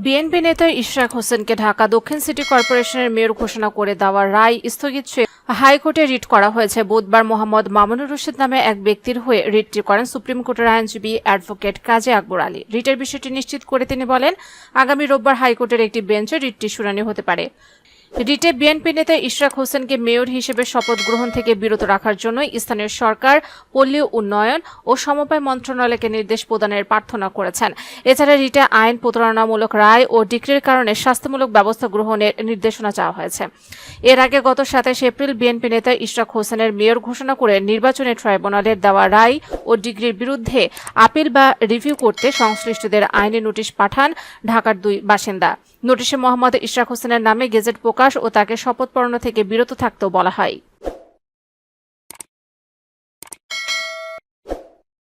BNP নেতা ইশরাক হোসেনকে ঢাকা দক্ষিণ সিটি কর্পোরেশনের মেয়র ঘোষণা করে দেওয়ার রায় স্থগিত চেয়ে হাইকোর্টে রিট করা হয়েছে। বুধবার মোহাম্মদ মামুনুর রশিদ নামে এক ব্যক্তির হয়ে রিটটি করেন সুপ্রিম কোর্টের আইনজীবী অ্যাডভোকেট কাজী আকবর আলী। রিটের বিষয়টি নিশ্চিত করে তিনি বলেন, আগামী রোববার হাইকোর্টের একটি বেঞ্চে রিটটি শুনানি হতে পারে। রিটে বিএনপি নেতা ইশরাক হোসেনকে মেয়র হিসেবে শপথ গ্রহণ থেকে বিরত রাখার জন্য স্থানীয় সরকার, পল্লী উন্নয়ন ও সমবায় মন্ত্রণালয়কে নির্দেশ প্রদানের প্রার্থনা করেছেন। এছাড়া রিটে আইন প্রতারণামূলক রায় ও ডিক্রির কারণে শাস্তিমূলক ব্যবস্থা গ্রহণের নির্দেশনা চাওয়া হয়েছে। এর আগে গত 27 এপ্রিল বিএনপি নেতা ইশরাক হোসেনের মেয়র ঘোষণা করে নির্বাচনী ট্রাইব্যুনালের দেওয়া রায় ও ডিক্রির বিরুদ্ধে আপিল বা রিভিউ করতে সংশ্লিষ্টদের আইনি নোটিশ পাঠান ঢাকার 2 বাসিন্দা। নোটিশে মোহাম্মদ ইশরাক হোসেনের নামে গেজেট প্রকাশ ও তাকে শপথ পড়ানো থেকে বিরত থাকতেও বলা হয়।